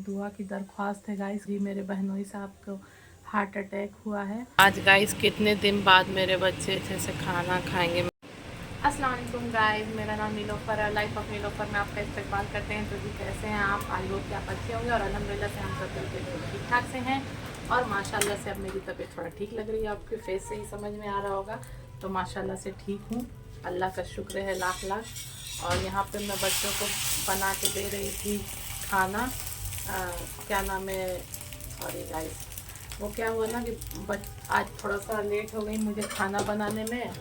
दुआ की दरख्वास्त है गाइस। जी मेरे बहनोई साहब को हार्ट अटैक हुआ है आज गाइस। कितने दिन बाद मेरे बच्चे अच्छे से खाना खाएंगे। अस्सलाम वालेकुम गाइस, मेरा नाम नीलोफर है। लाइफ ऑफ नीलोफर में आपका इस्तेमाल करते हैं। तो जी कैसे हैं आप? आई होप कि आप अच्छे होंगे और अल्हम्दुलिल्लाह से हम सब बिल्कुल ठीक ठाक से हैं। और माशाल्लाह से अब मेरी तबीयत थोड़ा ठीक लग रही है, आपके फेस से ही समझ में आ रहा होगा। तो माशाल्लाह से ठीक हूँ, अल्लाह का शुक्र है लाख लाख। और यहाँ पे मैं बच्चों को बना के दे रही थी खाना। क्या नाम है, सॉरी गाइस, वो क्या हुआ ना कि आज थोड़ा सा लेट हो गई मुझे खाना बनाने में।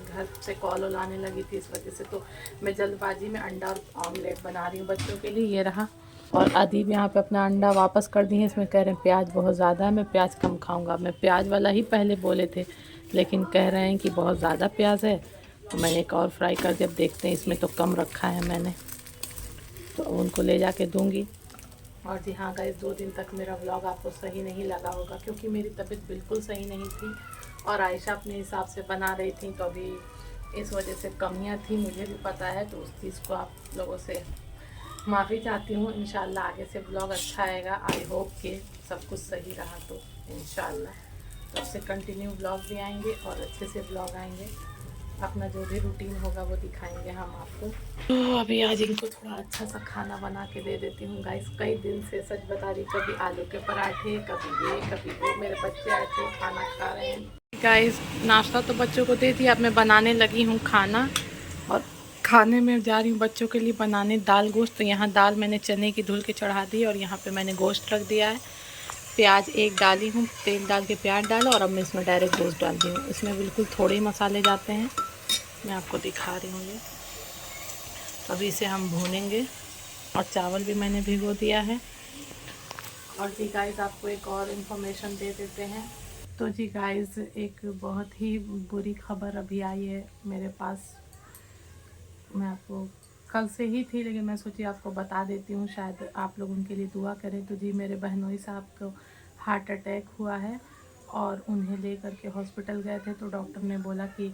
घर से कॉल आने लगी थी, इस वजह से तो मैं जल्दबाजी में अंडा और ऑमलेट बना रही हूँ बच्चों के लिए। ये रहा। और अदीब यहाँ पे अपना अंडा वापस कर दिए। इसमें कह रहे हैं प्याज बहुत ज़्यादा है, मैं प्याज कम खाऊंगा। मैं प्याज वाला ही पहले बोले थे, लेकिन कह रहे हैं कि बहुत ज़्यादा प्याज है। तो मैंने एक और फ्राई कर दिया। अब देखते हैं, इसमें तो कम रखा है मैंने, तो उनको ले जाके दूँगी। और जी हाँ गाइस, 2 दिन तक मेरा व्लॉग आपको सही नहीं लगा होगा क्योंकि मेरी तबीयत बिल्कुल सही नहीं थी और आयशा अपने हिसाब से बना रही थी, तो अभी इस वजह से कमियां थी, मुझे भी पता है। तो उस चीज़ को आप लोगों से माफ़ी चाहती हूँ। इंशाल्लाह आगे से व्लॉग अच्छा आएगा। आई होप कि सब कुछ सही रहा तो इंशाल्लाह तब से कंटिन्यू व्लॉग भी आएंगे और अच्छे से व्लॉग आएंगे। अपना जो भी रूटीन होगा वो दिखाएंगे हम आपको। तो अभी आज इनको थोड़ा अच्छा सा खाना बना के दे देती हूँ गाइस। कई दिन से सच बता रही, कभी आलू के पराठे, कभी ये कभी वो। मेरे बच्चे ऐसे खाना खा रहे हैं गाइस। नाश्ता तो बच्चों को दे दिया, अब मैं बनाने लगी हूँ खाना। और खाने में जा रही हूँ बच्चों के लिए बनाने दाल गोश्त। तो यहाँ दाल मैंने चने की धुल के चढ़ा दी और यहाँ पे मैंने गोश्त रख दिया है। प्याज एक डाली हूँ, तेल डाल के प्याज डाला और अब मैं इसमें डायरेक्ट गोश्त डाल दी हूँ। इसमें बिल्कुल थोड़े ही मसाले जाते हैं, मैं आपको दिखा रही हूँ ये। तो अभी इसे हम भूनेंगे और चावल भी मैंने भिगो दिया है। और जी गाइस, आपको एक और इन्फॉर्मेशन दे देते हैं। तो जी गाइस, एक बहुत ही बुरी खबर अभी आई है मेरे पास। मैं आपको कल से ही थी, लेकिन मैं सोची आपको बता देती हूँ, शायद आप लोग उनके लिए दुआ करें। तो जी मेरे बहनोई साहब को हार्ट अटैक हुआ है और उन्हें लेकर के हॉस्पिटल गए थे। तो डॉक्टर ने बोला कि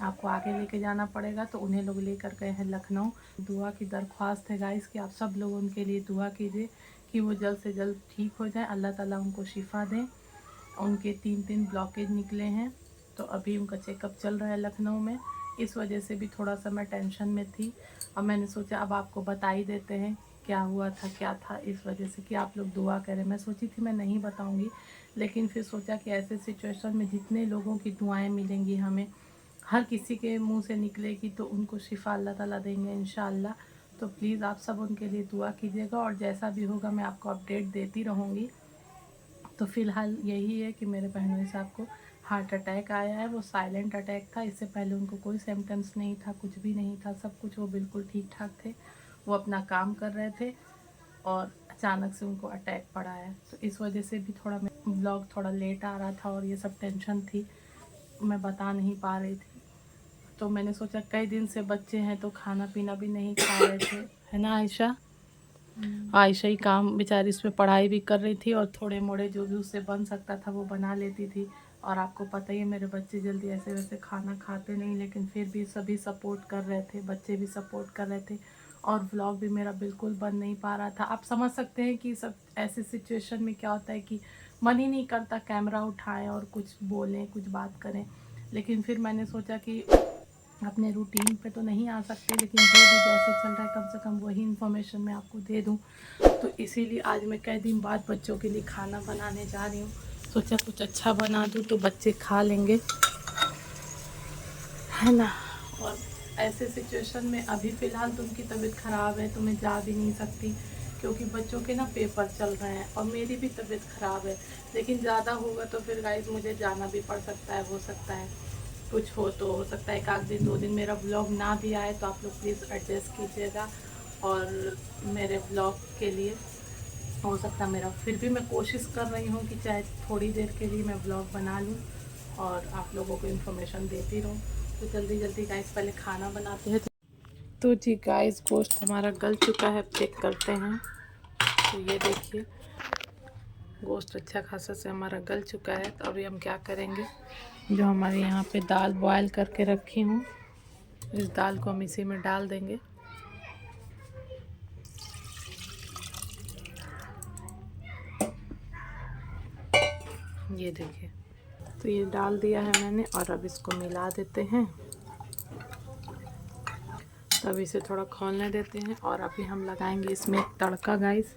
आपको आगे लेके जाना पड़ेगा, तो उन्हें लोग लेकर गए हैं लखनऊ। दुआ की दरख्वास्त है गाइस कि आप सब लोग उनके लिए दुआ कीजिए कि वो जल्द से जल्द ठीक हो जाए, अल्लाह ताला उनको शिफा दें। उनके 3 ब्लॉकेज निकले हैं, तो अभी उनका चेकअप चल रहा है लखनऊ में। इस वजह से भी थोड़ा सा मैं टेंशन में थी और मैंने सोचा अब आपको बता ही देते हैं क्या हुआ था क्या था, इस वजह से कि आप लोग दुआ करें। मैं सोची थी मैं नहीं बताऊंगी, लेकिन फिर सोचा कि ऐसे सिचुएशन में जितने लोगों की दुआएं मिलेंगी हमें, हर किसी के मुंह से निकलेगी, तो उनको शिफा अल्लाह ताला देंगे इंशाअल्लाह। तो प्लीज़ आप सब उनके लिए दुआ कीजिएगा और जैसा भी होगा मैं आपको अपडेट देती रहूँगी। तो फ़िलहाल यही है कि मेरे बहनोई साहब को हार्ट अटैक आया है। वो साइलेंट अटैक था, इससे पहले उनको कोई सिम्टम्स नहीं था, कुछ भी नहीं था, सब कुछ वो बिल्कुल ठीक ठाक थे। वो अपना काम कर रहे थे और अचानक से उनको अटैक पड़ा है। तो इस वजह से भी थोड़ा ब्लॉग थोड़ा लेट आ रहा था और ये सब टेंशन थी, मैं बता नहीं पा रही थी। तो मैंने सोचा कई दिन से बच्चे हैं तो खाना पीना भी नहीं खा रहे थे, है ना आयशा? आयशा ही काम बेचारी इसमें पढ़ाई भी कर रही थी और थोड़े मोड़े जो भी उससे बन सकता था वो बना लेती थी। और आपको पता ही है मेरे बच्चे जल्दी ऐसे वैसे खाना खाते नहीं, लेकिन फिर भी सभी सपोर्ट कर रहे थे, बच्चे भी सपोर्ट कर रहे थे और व्लॉग भी मेरा बिल्कुल बन नहीं पा रहा था। आप समझ सकते हैं कि सब ऐसे सिचुएशन में क्या होता है कि मन ही नहीं करता कैमरा उठाएं और कुछ बोलें, कुछ बात करें। लेकिन फिर मैंने सोचा कि अपने रूटीन पे तो नहीं आ सकते, लेकिन जो भी जैसे चल रहा है कम से कम वही इन्फॉर्मेशन मैं आपको दे दूं। तो इसीलिए आज मैं कई दिन बाद बच्चों के लिए खाना बनाने जा रही हूँ। सोचा कुछ अच्छा बना दूँ तो बच्चे खा लेंगे, है ना। और ऐसे सिचुएशन में अभी फ़िलहाल तो उनकी तबीयत ख़राब है तो मैं जा भी नहीं सकती क्योंकि बच्चों के ना पेपर चल रहे हैं और मेरी भी तबीयत ख़राब है। लेकिन ज़्यादा होगा तो फिर गाइस मुझे जाना भी पड़ सकता है, हो सकता है कुछ हो तो हो सकता है 1 दिन 2 दिन मेरा व्लॉग ना भी आए, तो आप लोग प्लीज़ एडजस्ट कीजिएगा। और मेरे व्लॉग के लिए हो सकता है मेरा, फिर भी मैं कोशिश कर रही हूँ कि चाहे थोड़ी देर के लिए मैं व्लॉग बना लूँ और आप लोगों को इन्फॉर्मेशन देती रहूँ। तो जल्दी जल्दी गाइस पहले खाना बनाते हैं। तो जी गाइस, गोश्त हमारा गल चुका है, चेक करते हैं। तो ये देखिए गोश्त अच्छा खासा से हमारा गल चुका है। तो अभी हम क्या करेंगे, जो हमारे यहाँ पे दाल बॉयल करके रखी हूँ, इस दाल को हम इसी में डाल देंगे। ये देखिए, तो ये डाल दिया है मैंने और अब इसको मिला देते हैं। तब इसे थोड़ा खोलने देते हैं और अभी हम लगाएंगे इसमें एक तड़का गाइस।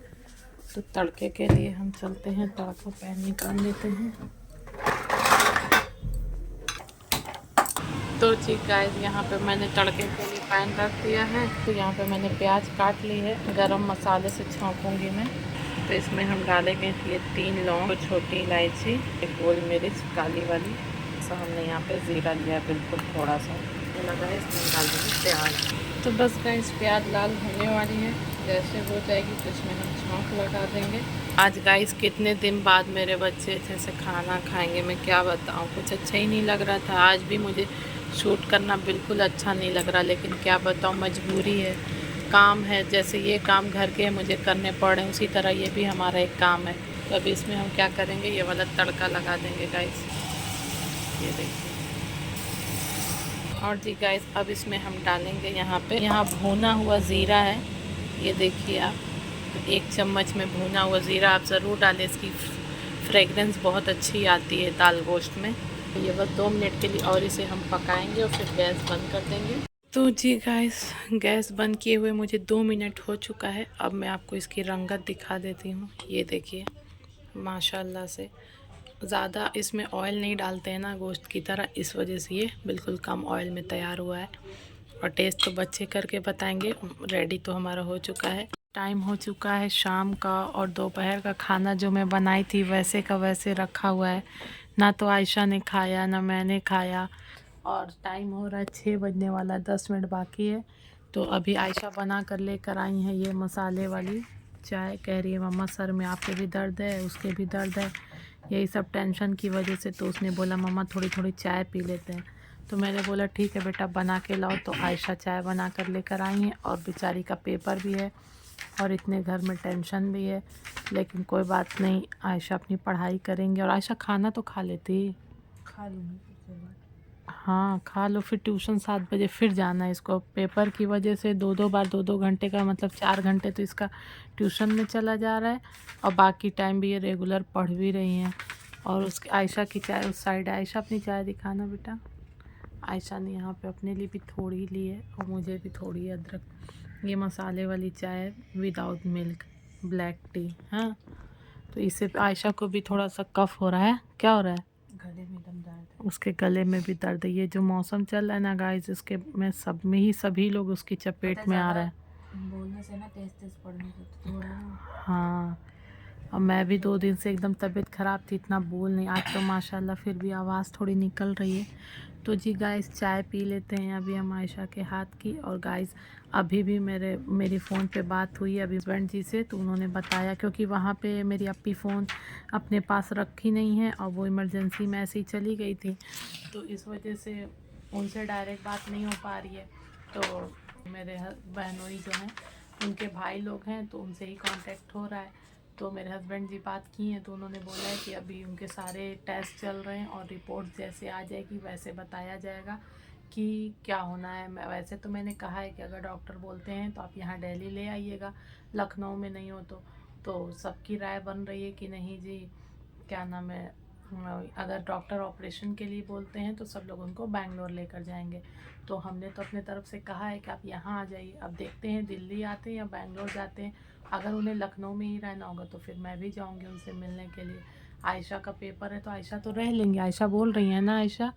तो तड़के के लिए हम चलते हैं, तड़का पैन निकाल लेते हैं। तो जी गाइस, यहाँ पे मैंने तड़के के लिए पैन रख दिया है। तो यहाँ पे मैंने प्याज काट ली है, गरम मसाले से छौंकूंगी मैं। तो इसमें हम डालेंगे ये 3 लौंग, छोटी इलायची, एक गोल मिर्च काली वाली। तो हमने यहाँ पे ज़ीरा लिया है बिल्कुल थोड़ा सा लगा है। इसमें डाल देंगे प्याज। तो बस गाइस प्याज लाल होने वाली है, जैसे हो जाएगी तो इसमें हम छौंक लगा देंगे। आज गाइस कितने दिन बाद मेरे बच्चे अच्छे से खाना खाएंगे, मैं क्या बताऊँ। कुछ अच्छा ही नहीं लग रहा था, आज भी मुझे शूट करना बिल्कुल अच्छा नहीं लग रहा, लेकिन क्या बताऊँ, मजबूरी है, काम है। जैसे ये काम घर के मुझे करने पड़ रहे हैं, उसी तरह ये भी हमारा एक काम है। तो अभी इसमें हम क्या करेंगे, ये वाला तड़का लगा देंगे गाइस। ये देखिए। और जी गाइस, अब इसमें हम डालेंगे यहाँ भुना हुआ ज़ीरा है, ये देखिए आप। तो 1 चम्मच में भुना हुआ ज़ीरा आप ज़रूर डालें, इसकी फ्रेगरेंस बहुत अच्छी आती है दाल गोश्त में। ये बस 2 मिनट के लिए और इसे हम पकाएंगे और फिर गैस बंद कर देंगे। तो जी गाइस, गैस बंद किए हुए मुझे 2 मिनट हो चुका है। अब मैं आपको इसकी रंगत दिखा देती हूँ। ये देखिए, माशाल्लाह से ज़्यादा इसमें ऑयल नहीं डालते हैं ना गोश्त की तरह, इस वजह से ये बिल्कुल कम ऑयल में तैयार हुआ है। और टेस्ट तो बच्चे करके बताएंगे। रेडी तो हमारा हो चुका है। टाइम हो चुका है शाम का, और दोपहर का खाना जो मैं बनाई थी वैसे का वैसे रखा हुआ है। ना तो आयशा ने खाया ना मैंने खाया, और टाइम हो रहा है 6 बजने वाला, 10 मिनट बाकी है। तो अभी आयशा बना कर लेकर आई हैं ये मसाले वाली चाय। कह रही है मम्मा सर में आपके भी दर्द है, उसके भी दर्द है, यही सब टेंशन की वजह से। तो उसने बोला मम्मा थोड़ी थोड़ी चाय पी लेते हैं। तो मैंने बोला ठीक है बेटा बना के लाओ। तो आयशा चाय बना कर लेकर आई हैं, और बेचारी का पेपर भी है और इतने घर में टेंशन भी है, लेकिन कोई बात नहीं, आयशा अपनी पढ़ाई करेंगे। और आयशा खाना तो खा लेती, खा लूँगी। हाँ खा लो, फिर ट्यूशन 7 बजे फिर जाना है इसको। पेपर की वजह से 2-2 बार 2-2 घंटे का मतलब 4 घंटे तो इसका ट्यूशन में चला जा रहा है, और बाकी टाइम भी ये रेगुलर पढ़ भी रही हैं। और उसकी आयशा की चाय उस साइड है। आयशा अपनी चाय दिखाना बेटा। आयशा ने यहाँ पे अपने लिए भी थोड़ी ली है और मुझे भी थोड़ी अदरक। ये मसाले वाली चाय विदाउट मिल्क, ब्लैक टी। हाँ, तो इससे आयशा को भी थोड़ा सा कफ हो रहा है। क्या हो रहा है? गले में दम दर्द है। उसके गले में भी दर्द है। ये जो मौसम चल रहा है ना गाइस, इसके में सब में ही सभी लोग उसकी चपेट में आ रहे हैं। बोलने से ना तेज तेज पढ़ने से तो थोड़ा ना। हाँ, और मैं भी 2 दिन से एकदम तबीयत ख़राब थी, इतना बोल नहीं। आज तो माशाल्लाह फिर भी आवाज़ थोड़ी निकल रही है। तो जी गाइस, चाय पी लेते हैं अभी हम आयशा के हाथ की। और गाइस, अभी भी मेरी फ़ोन पे बात हुई अभी हस्बैंड जी से, तो उन्होंने बताया, क्योंकि वहाँ पे मेरी अपनी फ़ोन अपने पास रखी नहीं है और वो इमरजेंसी में ऐसे ही चली गई थी, तो इस वजह से उनसे डायरेक्ट बात नहीं हो पा रही है। तो मेरे बहनोई जो हैं उनके भाई लोग हैं, तो उनसे ही कांटेक्ट हो रहा है। तो मेरे हस्बैंड जी बात की हैं, तो उन्होंने बोला है कि अभी उनके सारे टेस्ट चल रहे हैं और रिपोर्ट जैसे आ जाएगी वैसे बताया जाएगा कि क्या होना है। मैं वैसे तो मैंने कहा है कि अगर डॉक्टर बोलते हैं तो आप यहाँ दिल्ली ले आइएगा, लखनऊ में नहीं हो तो सबकी राय बन रही है कि नहीं जी, क्या नाम है, अगर डॉक्टर ऑपरेशन के लिए बोलते हैं तो सब लोग उनको बैंगलोर लेकर जाएंगे। तो हमने तो अपने तरफ से कहा है कि आप यहाँ आ जाइए। अब देखते हैं दिल्ली आते हैं या बैंगलोर जाते हैं। अगर उन्हें लखनऊ में ही रहना होगा तो फिर मैं भी जाऊँगी उनसे मिलने के लिए। आयशा का पेपर है तो आयशा तो रह लेंगी। आयशा बोल रही है ना आयशा,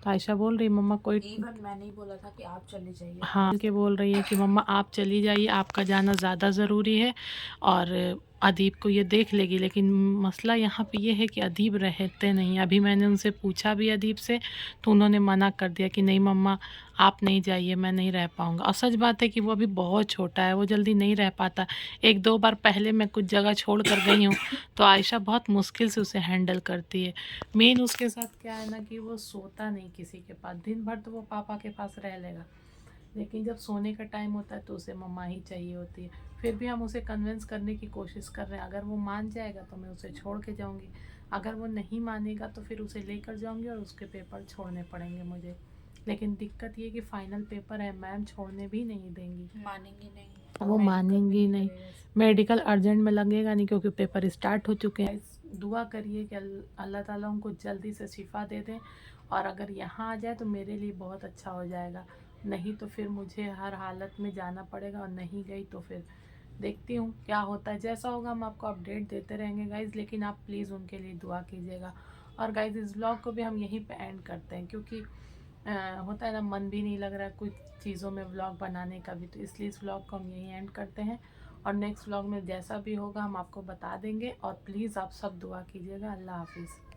तो आयशा बोल रही मम्मा कोई, इवन मैंने ही बोला था कि आप चले जाइए। हाँ के बोल रही है कि मम्मा आप चली जाइए, आपका जाना ज़्यादा ज़रूरी है, और अदीब को ये देख लेगी। लेकिन मसला यहाँ पे ये है कि अदीब रहते नहीं। अभी मैंने उनसे पूछा भी अदीब से, तो उन्होंने मना कर दिया कि नहीं मम्मा आप नहीं जाइए, मैं नहीं रह पाऊँगा। और सच बात है कि वो अभी बहुत छोटा है, वो जल्दी नहीं रह पाता। 1-2 बार पहले मैं कुछ जगह छोड़ कर गई हूँ, तो आयशा बहुत मुश्किल से उसे हैंडल करती है। मेन उसके साथ क्या है ना कि वो सोता नहीं किसी के पास, दिन भर तो वो पापा के पास रह लेगा, लेकिन जब सोने का टाइम होता है तो उसे मम्मा ही चाहिए होती है। फिर भी हम उसे कन्विंस करने की कोशिश कर रहे हैं। अगर वो मान जाएगा तो मैं उसे छोड़ के जाऊंगी, अगर वो नहीं मानेगा तो फिर उसे लेकर जाऊंगी और उसके पेपर छोड़ने पड़ेंगे मुझे। लेकिन दिक्कत ये कि फ़ाइनल पेपर है, मैम छोड़ने भी नहीं देंगी, मानेंगी नहीं। वो मानेंगी नहीं। मेडिकल अर्जेंट में लगेगा नहीं क्योंकि पेपर स्टार्ट हो चुके हैं। दुआ करिए कि अल्लाह ताला उनको जल्दी से शिफ़ा दे दें, और अगर यहाँ आ जाए तो मेरे लिए बहुत अच्छा हो जाएगा। नहीं तो फिर मुझे हर हालत में जाना पड़ेगा, और नहीं गई तो फिर देखती हूँ क्या होता है। जैसा होगा हम आपको अपडेट देते रहेंगे गाइज़, लेकिन आप प्लीज़ उनके लिए दुआ कीजिएगा। और गाइज़ इस व्लॉग को भी हम यहीं पे एंड करते हैं, क्योंकि होता है ना, मन भी नहीं लग रहा है कुछ चीज़ों में व्लॉग बनाने का भी, तो इसलिए इस व्लॉग को हम यहीं एंड करते हैं। और नेक्स्ट व्लॉग में जैसा भी होगा हम आपको बता देंगे, और प्लीज़ आप सब दुआ कीजिएगा। अल्लाह हाफिज़।